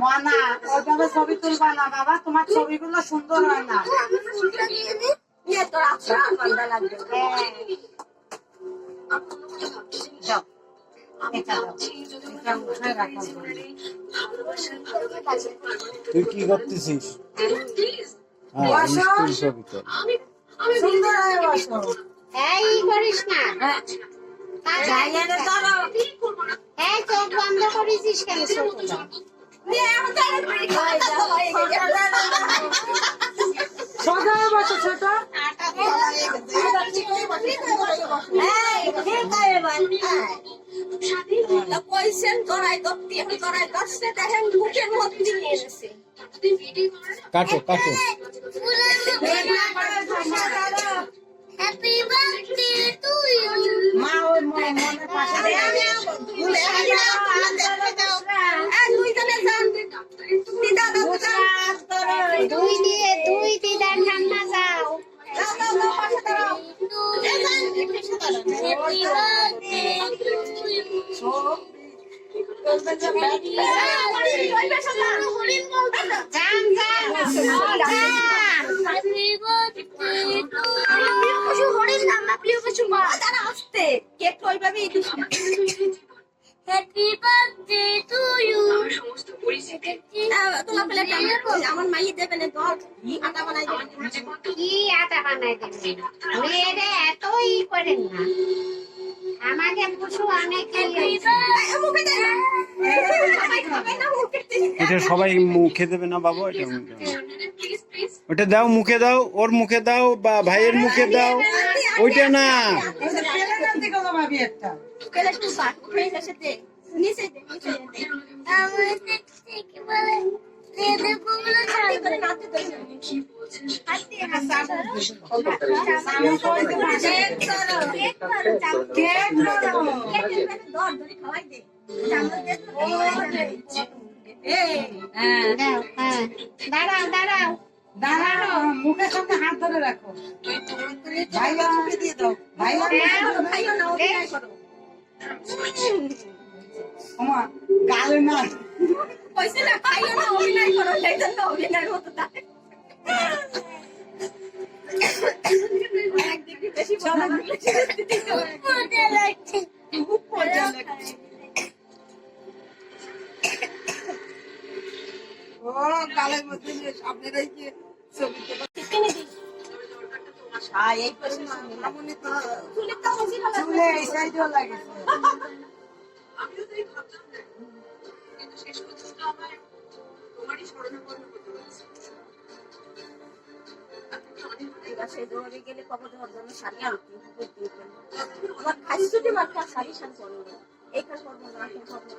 মনা ওইভাবে ছবি তুলবা না বাবা, তোমার ছবিগুলো সুন্দর হয় না। তুই কি করতেছিস? সুন্দর হয় বসো। এই করিস না, এই চোখ বন্ধ করেছিস কেন? ছোট বসো, ছোট কাটো কাটো। Happy birthday to you. মা ওই মনের পাশে দুই দিদার ঠান্ডা যাও। আমার মাইয়ে দেবে না, আটা বানাই দেবে। কি আটা বানাই দেবে? মেয়েরা এতই করেন না, আমাকে পুষু অনেক এটা সবাই মুখে দেবে না বাবা, এটা ওটা দাও, মুখে দাও, ওর মুখে দাও বা ভাইয়ের মুখে দাও, ওইটা না। ভাবি একটা দাঁড়াও দাঁড়াও দাঁড়াও, মুখের সামনে হাত ধরে রাখো। ভাইয়া মুখে দিয়ে দাও, ভাইয়া গালে না ও গালের মধ্যে সামনে রেখে ছবি চুলে এই সাইডেও লাগেছে। গেলে কবে শাড়ি আনতে আমার খালি ছুটি মাত্র শাড়ি শান করবো, এইখান করবো না, করবো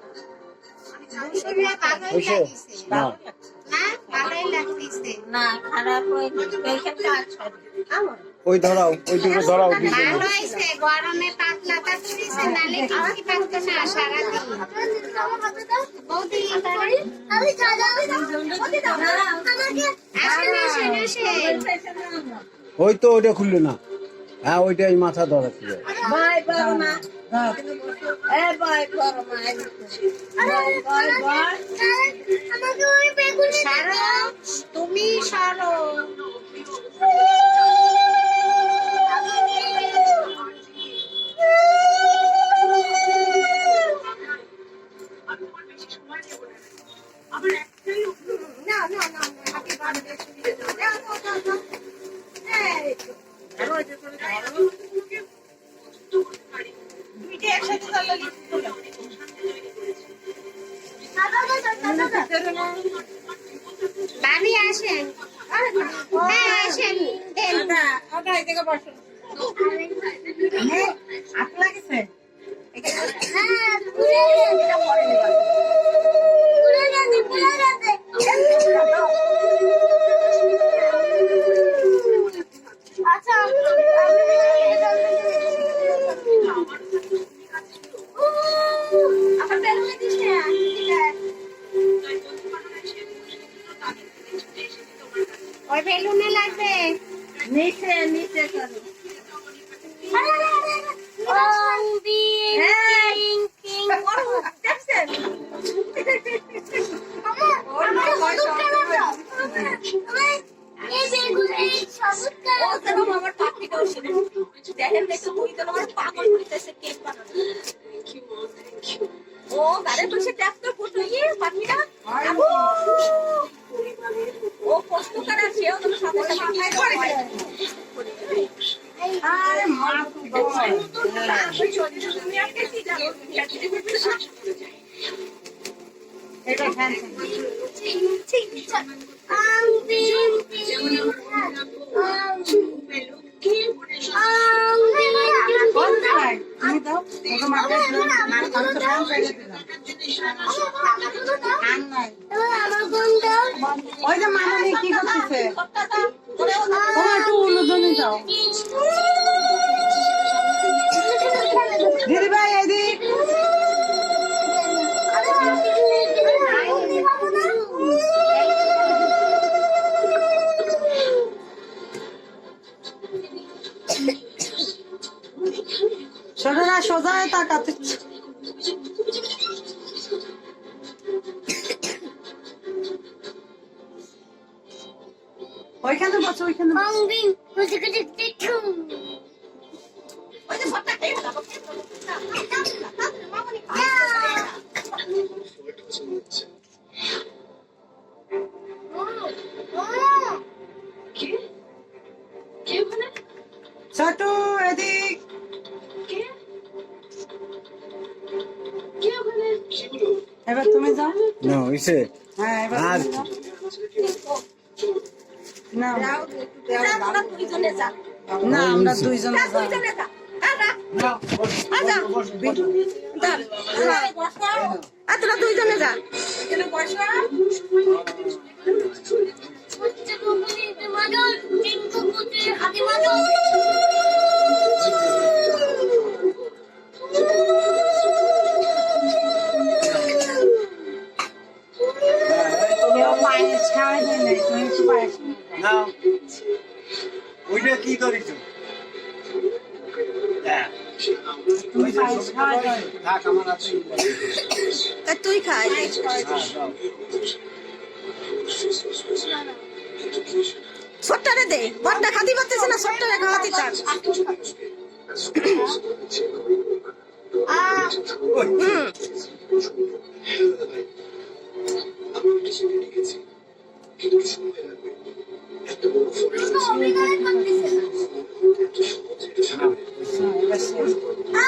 না। না খারাপ ওই ধরাও, ওইটুকু ধরাও। গরমে পাতলা দিছে, নালে কি পারতো না সারাদিন। ওই তো ওইটা খুললো না। হ্যাঁ ওইটাই মাথা ধরাচ্ছিল। তুমি সরো ভাবি আসেন, হ্যাঁ আসেন, আপনার গেছে আচ্ছা ওই বেলুনে লাগবে নিচে নিচে করো। ও যেরকম আমার পাখিটাও সেরকম। দেখেন দেখো তুই তো আমার পাগল করতেছে কেক বানানো। ও গাড়ি বসে ট্রাক্টর ফুটিয়ে পাখিটা আবু। ও কষ্ট করে সেও তো সাথে সাথে খায় করে। আরে মা তুই তুমি আর কি জানো? এটা ফ্যান তুমি দাও ওকে মাকে আমি তো ফ্যান চাইলে দিলাম ফ্যান নাই ওই যে মামনি কি করতেছে তোমার একটু উলুদনি দাও দিদি ভাই এদিক সোজা না সোজা তাকাতে ওইখানে বসো ওইখানে ওই যে ফটটা খেয়ে দাও মামনি ছোট এদিক এবার তুমি যাও না হইছে হ্যাঁ এবার আর তুমি যাও। না তোরা দুইজনে যা না আমরা দুইজন তোরা দুইজনে যা তোরা দুইজনে যা কেউ পায়েস খাওয়াই দেয় নাই তুমি একটু পায়েস না ওইটা কি করিস হ্যাঁ তুমি পায়েস খাওয়াই দাও থাক আমার হাতে তুই খাই ছোট্টারে দে বড়টা খাতি পারতেছে না ছোট্টারে খাওয়াতি চান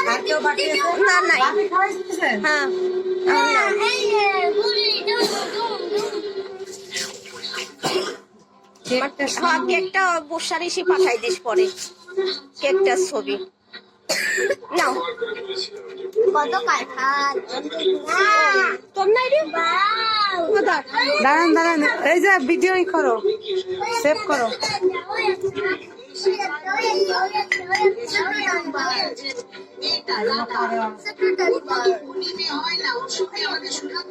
আর কেউ বাকি আছে না নাই বাকি খাওয়াই দিয়েছেন হ্যাঁ কেকটা বসার এসে পাঠাই দিস পরে কেকটার ছবি নাও কত কাঠাল তোর নাই রে দাঁড়ান দাঁড়ান এই যে ভিডিও করো সেভ করো হয় না ওর সঙ্গে আমাদের সুযোগ